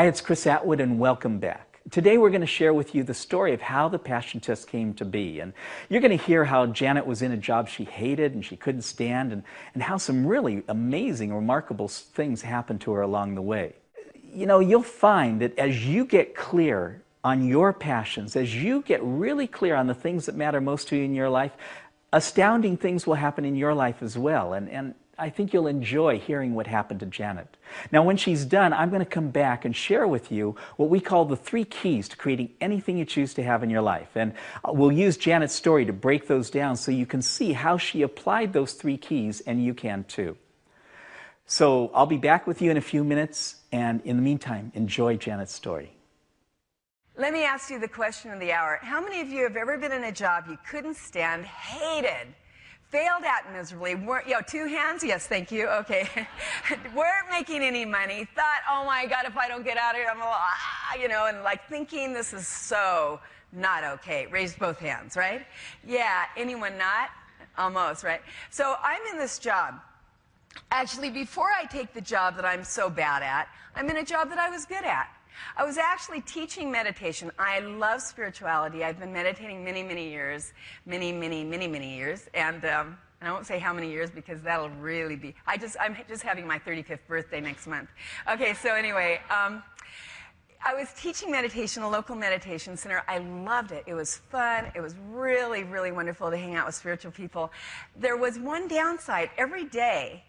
Hi, it's Chris Atwood, and welcome back. Today we're going to share with you the story of how the passion test came to be. And you're going to hear how Janet was in a job she hated and she couldn't stand, and how some really amazing, remarkable things happened to her along the way. You know, you'll find that as you get clear on your passions, as you get really clear on the things that matter most to you in your life, astounding things will happen in your life as well. And I think you'll enjoy hearing what happened to Janet. Now, when she's done, I'm going to come back and share with you what we call the 3 keys to creating anything you choose to have in your life. And we'll use Janet's story to break those down so you can see how she applied those 3 keys, and you can too. So I'll be back with you in a few minutes, and in the meantime, enjoy Janet's story. Let me ask you the question of the hour. How many of you have ever been in a job you couldn't stand, hated, failed at miserably, weren't, 2 hands? Yes, thank you, okay. Weren't making any money, thought, oh my God, if I don't get out of here, I'm and like thinking this is so not okay. Raise both hands, right? Yeah, anyone not? Almost, right? So I'm in this job. Actually, before I take the job that I'm so bad at, I'm in a job that I was good at. I was actually teaching meditation. I love spirituality. I've been meditating many, many years, many years, and I won't say how many years because that'll really be. I'm just having my 35th birthday next month. Okay, so anyway, I was teaching meditation, a local meditation center. I loved it. It was fun. It was really, really wonderful to hang out with spiritual people. There was one downside. Every day,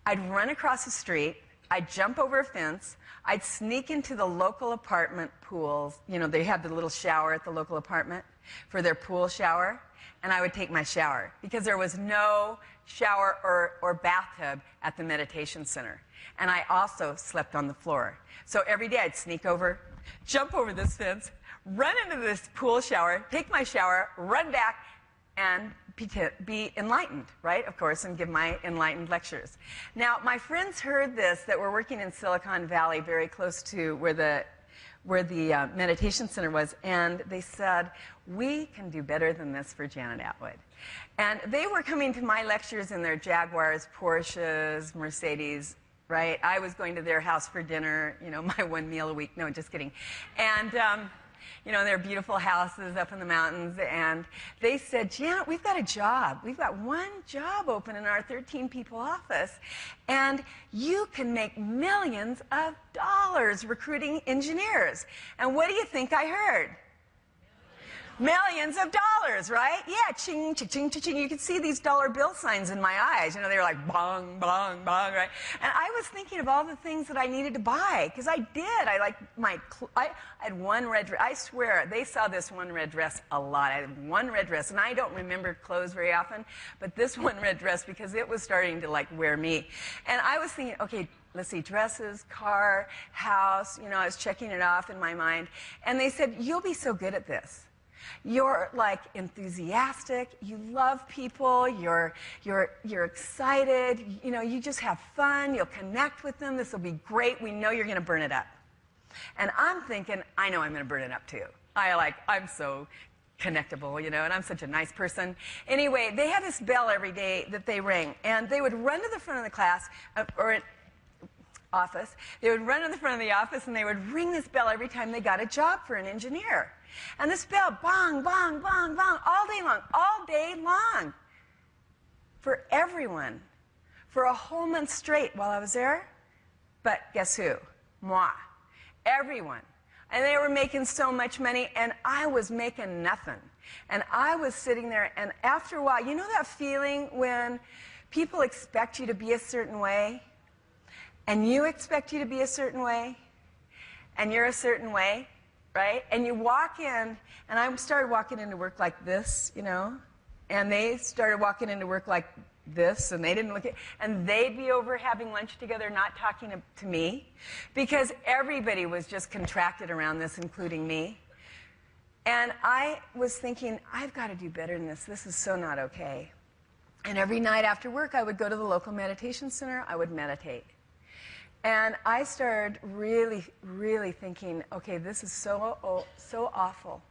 I'd run across the street. I'd jump over a fence. I'd sneak into the local apartment pools. You know, they had the little shower at the local apartment for their pool shower. And I would take my shower because there was no shower or bathtub at the meditation center. And I also slept on the floor. So every day I'd sneak over, jump over this fence, run into this pool shower, take my shower, run back, and be enlightened, right, of course, and give my enlightened lectures. Now, my friends heard this, that were working in Silicon Valley, very close to where the meditation center was, and they said, we can do better than this for Janet Atwood. And they were coming to my lectures in their Jaguars, Porsches, Mercedes, right? I was going to their house for dinner, my 1 meal a week. No, just kidding. And their beautiful houses up in the mountains, and they said, Janet, we've got a job. We've got one job open in our 13-people office, and you can make millions of dollars recruiting engineers. And what do you think I heard? Millions of dollars, right? Yeah, ching, ching, ching, ching. You could see these dollar bill signs in my eyes. They were like bong, bong, bong, right? And I was thinking of all the things that I needed to buy, because I did. I had one red dress. I swear, they saw this one red dress a lot. I had one red dress, and I don't remember clothes very often, but this one red dress, because it was starting to wear me. And I was thinking, okay, let's see, dresses, car, house, I was checking it off in my mind. And they said, you'll be so good at this. You're enthusiastic, you love people, you're excited, you just have fun, you'll connect with them, this will be great, we know you're going to burn it up. And I'm thinking, I know I'm going to burn it up too. I'm so connectable, and I'm such a nice person. Anyway, they had this bell every day that they rang, and they would run to the front of the class, office. They would run to the front of the office, and they would ring this bell every time they got a job for an engineer. And this bell, bong, bong, bong, bong, all day long, for everyone, for a whole month straight while I was there. But guess who? Moi. Everyone. And they were making so much money, and I was making nothing. And I was sitting there, and after a while, you know that feeling when people expect you to be a certain way, and you expect you to be a certain way, and you're a certain way, right? And you walk in, and I started walking into work like this, and they started walking into work like this, and they didn't look at, and they'd be over having lunch together, not talking to me, because everybody was just contracted around this, including me. And I was thinking, I've got to do better than this. This is so not okay. And every night after work, I would go to the local meditation center. I would meditate. And I started really, really thinking, okay, this is so awful.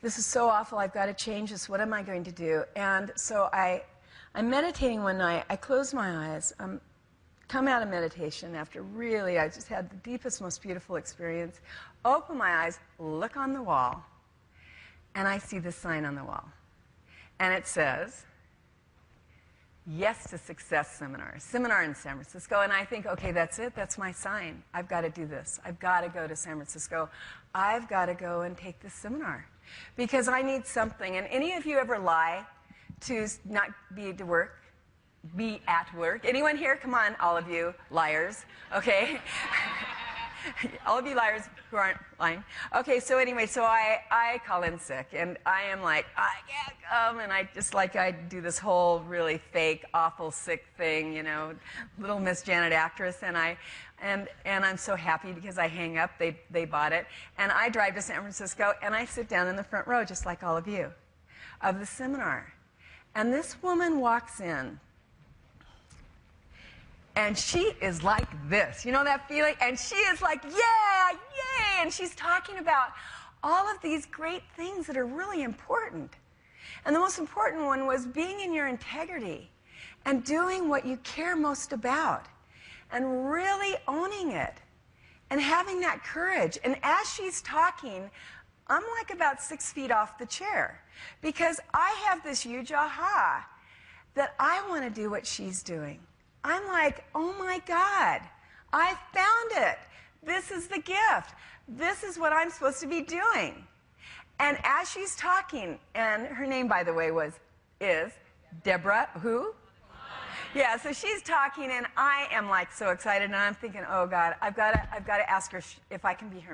This is so awful. I've got to change this. What am I going to do? And so I'm meditating one night. I close my eyes. I'm come out of meditation after really, I just had the deepest, most beautiful experience, open my eyes, look on the wall, and I see this sign on the wall. And it says, Yes to Success seminar in San Francisco. And I think, okay, that's it. That's my sign. I've got to do this. I've got to go to San Francisco. I've got to go and take this seminar because I need something. And any of you ever lie to not be to work? Be at work? Anyone here? Come on, all of you liars. Okay. All of you liars who aren't lying. Okay, so anyway, so I call in sick, and I am like, I can't come, and I do this whole really fake, awful, sick thing, you know, Little Miss Janet actress, and I'm so happy because I hang up, they bought it, and I drive to San Francisco, and I sit down in the front row, just like all of you, of the seminar. And this woman walks in, and she is like this. You know that feeling? And she is like, yeah, yay! And she's talking about all of these great things that are really important. And the most important one was being in your integrity and doing what you care most about and really owning it and having that courage. And as she's talking, I'm like about 6 feet off the chair because I have this huge aha that I want to do what she's doing. I'm like, oh my God, I found it. This is the gift. This is what I'm supposed to be doing. And as she's talking, and her name, by the way, is Deborah, who? Yeah, so she's talking, and I am like so excited, and I'm thinking, oh God, I've got to ask her if I can be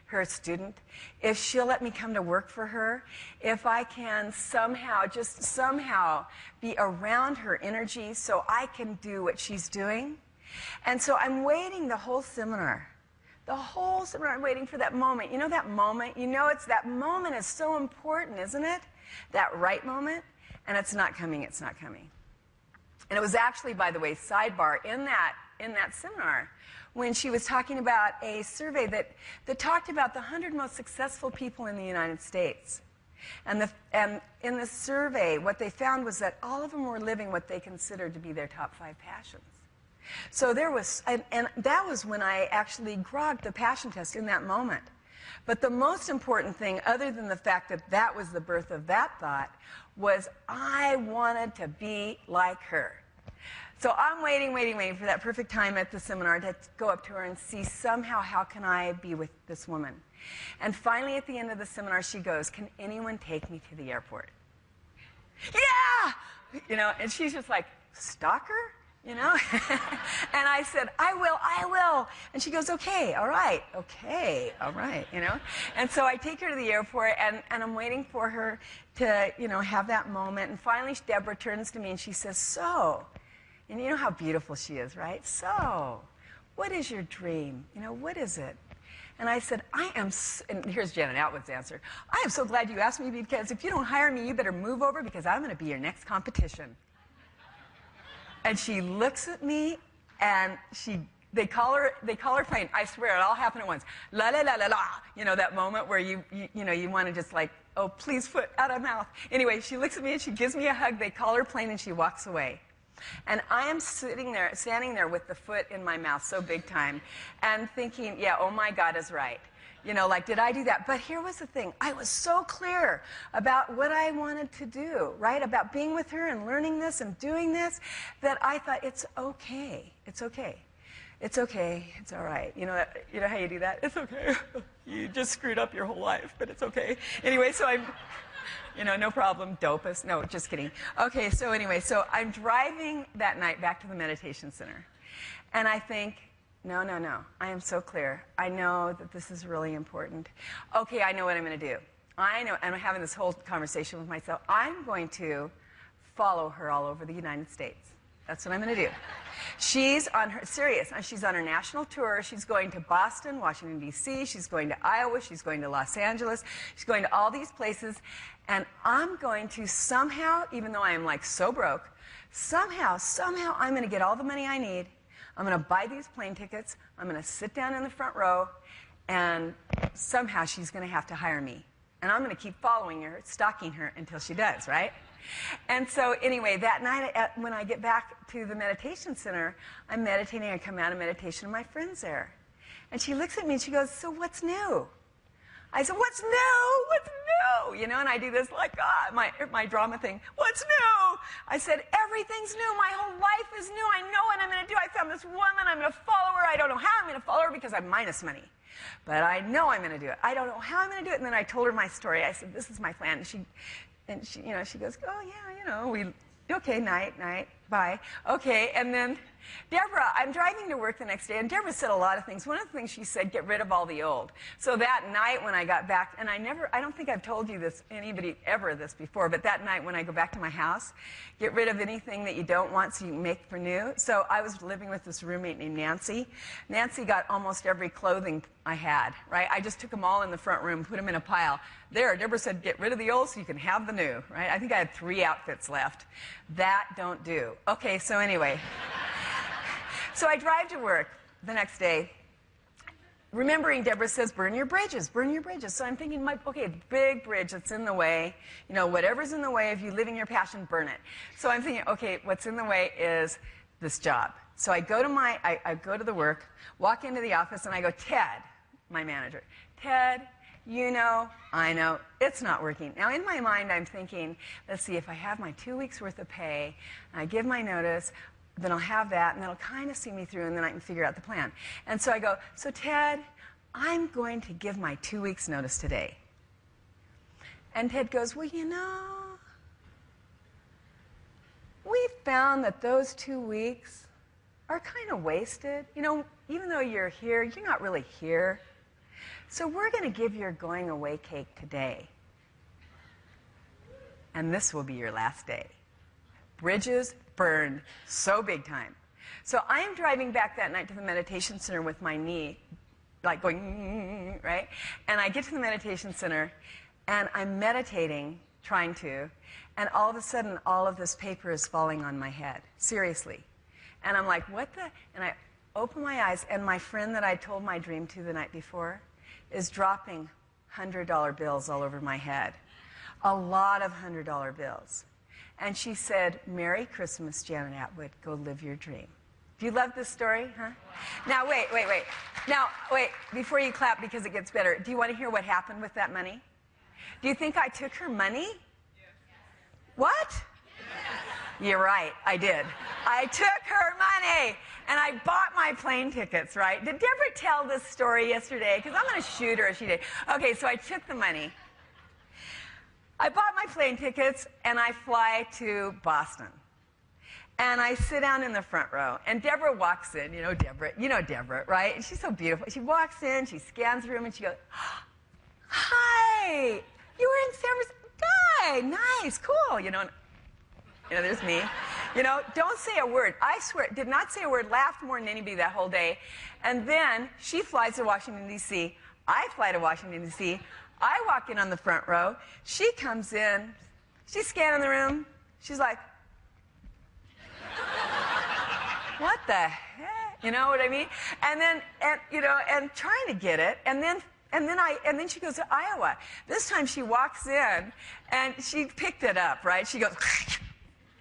her student, if she'll let me come to work for her, if I can just somehow be around her energy so I can do what she's doing. And so I'm waiting the whole seminar. The whole seminar, I'm waiting for that moment. You know that moment? You know that moment is so important, isn't it? That right moment, and it's not coming, it's not coming. And it was actually, by the way, sidebar, in that seminar, when she was talking about a survey that talked about the 100 most successful people in the United States. And in the survey, what they found was that all of them were living what they considered to be their top 5 passions. So there was, and that was when I actually grogged the passion test in that moment. But the most important thing, other than the fact that that was the birth of that thought, was I wanted to be like her. So I'm waiting for that perfect time at the seminar to go up to her and see somehow how can I be with this woman. And finally at the end of the seminar she goes, can anyone take me to the airport? Yeah! You know, and she's just like, stalker? You know? And I said, I will. And she goes, okay, all right, you know? And so I take her to the airport, and I'm waiting for her to, you know, have that moment. And finally, Deborah turns to me, and she says, so, and you know how beautiful she is, right? So, what is your dream? You know, what is it? And I said, and here's Janet Atwood's answer, I am so glad you asked me because if you don't hire me, you better move over because I'm going to be your next competition. And she looks at me, and they call her plain. I swear, it all happened at once. La la la la la. You know that moment where you want to just like, oh, please, foot out of mouth. Anyway, she looks at me and she gives me a hug. They call her plain, and she walks away. And I am standing there with the foot in my mouth, so big time, and thinking, yeah, oh my God is right. You know, like, did I do that? But here was the thing. I was so clear about what I wanted to do, right? About being with her and learning this and doing this, that I thought, it's okay. It's okay. It's okay. It's all right. You know how you do that? It's okay. You just screwed up your whole life, but it's okay. Anyway, so I'm, no problem, dopest. No, just kidding. Okay, so anyway, so I'm driving that night back to the meditation center. And I think, no. I am so clear. I know that this is really important. Okay, I know what I'm going to do. I know, and I'm having this whole conversation with myself. I'm going to follow her all over the United States. That's what I'm going to do. She's on her national tour. She's going to Boston, Washington, D.C. She's going to Iowa. She's going to Los Angeles. She's going to all these places. And I'm going to somehow, even though I am like so broke, somehow I'm going to get all the money I need. I'm going to buy these plane tickets. I'm going to sit down in the front row. And somehow she's going to have to hire me. And I'm going to keep following her, stalking her until she does, right? And so anyway, that night when I get back to the meditation center, I'm meditating. I come out of meditation, and my friend's there. And she looks at me and she goes, "So what's new?" I said, "What's new? What's new?" You know, and I do this like, my drama thing. "What's new?" I said, "Everything's new. My whole life is new. I know what I'm going to do. I found this woman. I'm going to follow her. I don't know how I'm going to follow her because I'm minus money. But I know I'm going to do it. I don't know how I'm going to do it." And then I told her my story. I said, "This is my plan." And she, you know, she goes, "Oh yeah, you know, okay, night, bye." Okay, and then Deborah, I'm driving to work the next day, and Deborah said a lot of things. One of the things she said, get rid of all the old. So that night when I got back, and I don't think I've told you this, anybody ever this before, but that night when I go back to my house, get rid of anything that you don't want so you can make for new. So I was living with this roommate named Nancy. Nancy got almost every clothing I had, right? I just took them all in the front room, put them in a pile. There, Deborah said, get rid of the old so you can have the new, right? I think I had 3 outfits left. That don't do. Okay, so anyway. So I drive to work the next day, remembering Deborah says, burn your bridges, burn your bridges. So I'm thinking, okay, big bridge that's in the way, you know, whatever's in the way of you living your passion, burn it. So I'm thinking, okay, what's in the way is this job. So I go to I go to the work, walk into the office, and I go, Ted, my manager, Ted, you know, I know, it's not working. Now, in my mind, I'm thinking, let's see, if I have my 2 weeks' worth of pay, and I give my notice, then I'll have that, and that'll kind of see me through, and then I can figure out the plan. And so I go, so Ted, I'm going to give my 2 weeks' notice today. And Ted goes, well, you know, we found that those 2 weeks are kind of wasted. You know, even though you're here, you're not really here. So we're going to give your going away cake today. And this will be your last day. Bridges burned so big time. So I am driving back that night to the meditation center with my knee, like going, right? And I get to the meditation center, and I'm meditating, trying to, and all of a sudden, all of this paper is falling on my head. Seriously. And I'm like, what the? And I open my eyes, and my friend that I told my dream to the night before is dropping $100 bills all over my head. A lot of $100 bills. And she said, Merry Christmas, Janet Atwood. Go live your dream. Do you love this story? Huh? Now, wait. Now, wait, before you clap, because it gets better, do you want to hear what happened with that money? Do you think I took her money? Yes. What? Yes. You're right, I did. I took her money, and I bought my plane tickets, right? Did Deborah tell this story yesterday? Because I'm going to shoot her if she did. Okay, so I took the money. I bought my plane tickets, and I fly to Boston. And I sit down in the front row, and Deborah walks in. You know Deborah, right? And she's so beautiful. She walks in, she scans the room, and she goes, hi, you were in San Francisco. Guy, nice, cool. You know, there's me. You know, don't say a word. I swear, did not say a word, laughed more than anybody that whole day. And then she flies to Washington, D.C. I fly to Washington, D.C. I walk in on the front row. She comes in. She's scanning the room. She's like, what the heck? You know what I mean? And then, and trying to get it. And then she goes to Iowa. This time she walks in, and she picked it up, right? She goes,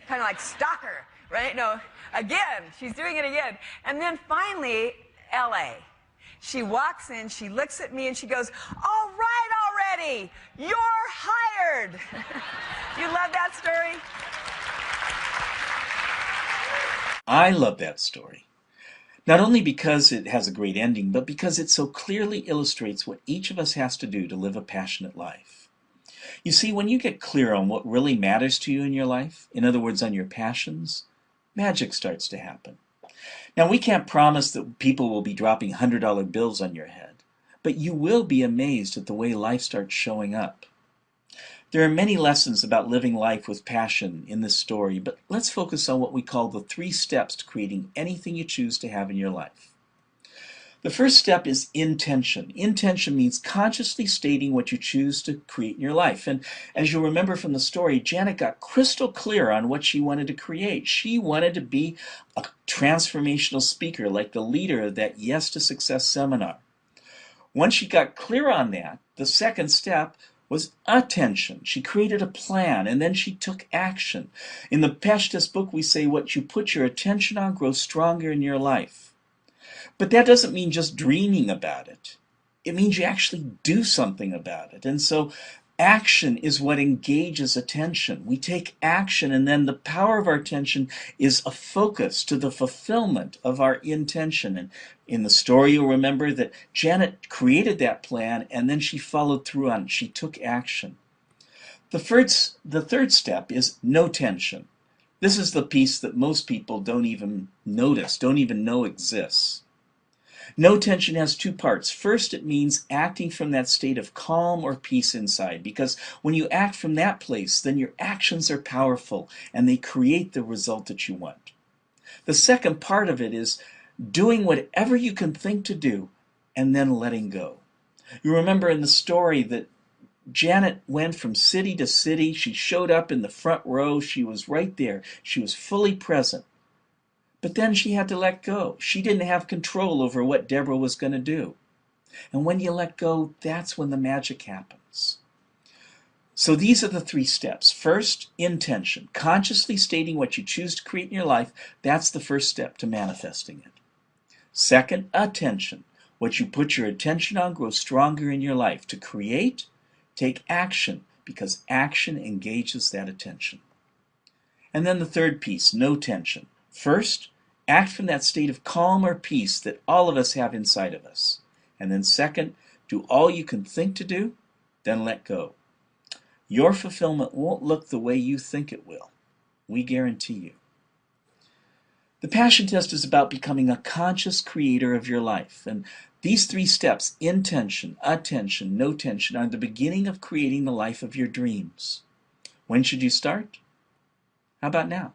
kind of like stalker, right? No, again, she's doing it again. And then finally, L.A. She walks in, she looks at me, and she goes, all right already, you're hired. You love that story? I love that story. Not only because it has a great ending, but because it so clearly illustrates what each of us has to do to live a passionate life. You see, when you get clear on what really matters to you in your life, in other words, on your passions, magic starts to happen. Now, we can't promise that people will be dropping $100 bills on your head, but you will be amazed at the way life starts showing up. There are many lessons about living life with passion in this story, but let's focus on what we call the 3 steps to creating anything you choose to have in your life. The first step is intention. Intention means consciously stating what you choose to create in your life. And as you'll remember from the story, Janet got crystal clear on what she wanted to create. She wanted to be a transformational speaker, like the leader of that Yes to Success seminar. Once she got clear on that, the second step was attention. She created a plan and then she took action. In the Passion Test book, we say what you put your attention on grows stronger in your life. But that doesn't mean just dreaming about it. It means you actually do something about it. And so action is what engages attention. We take action, and then the power of our attention is a focus to the fulfillment of our intention. And in the story, you'll remember that Janet created that plan, and then she followed through on it. She took action. The third step is no tension. This is the piece that most people don't even notice, don't even know exists. No tension has two parts. First, it means acting from that state of calm or peace inside, because when you act from that place, then your actions are powerful and they create the result that you want. The second part of it is doing whatever you can think to do and then letting go. You remember in the story that Janet went from city to city. She showed up in the front row. She was right there. She was fully present. But then she had to let go. She didn't have control over what Deborah was going to do. And when you let go, that's when the magic happens. So these are the three steps. First, intention. Consciously stating what you choose to create in your life. That's the first step to manifesting it. Second, attention. What you put your attention on grows stronger in your life. To create, take action, because action engages that attention. And then the third piece, no tension. First, act from that state of calm or peace that all of us have inside of us. And then second, do all you can think to do, then let go. Your fulfillment won't look the way you think it will. We guarantee you. The Passion Test is about becoming a conscious creator of your life. And these three steps, intention, attention, no tension, are the beginning of creating the life of your dreams. When should you start? How about now?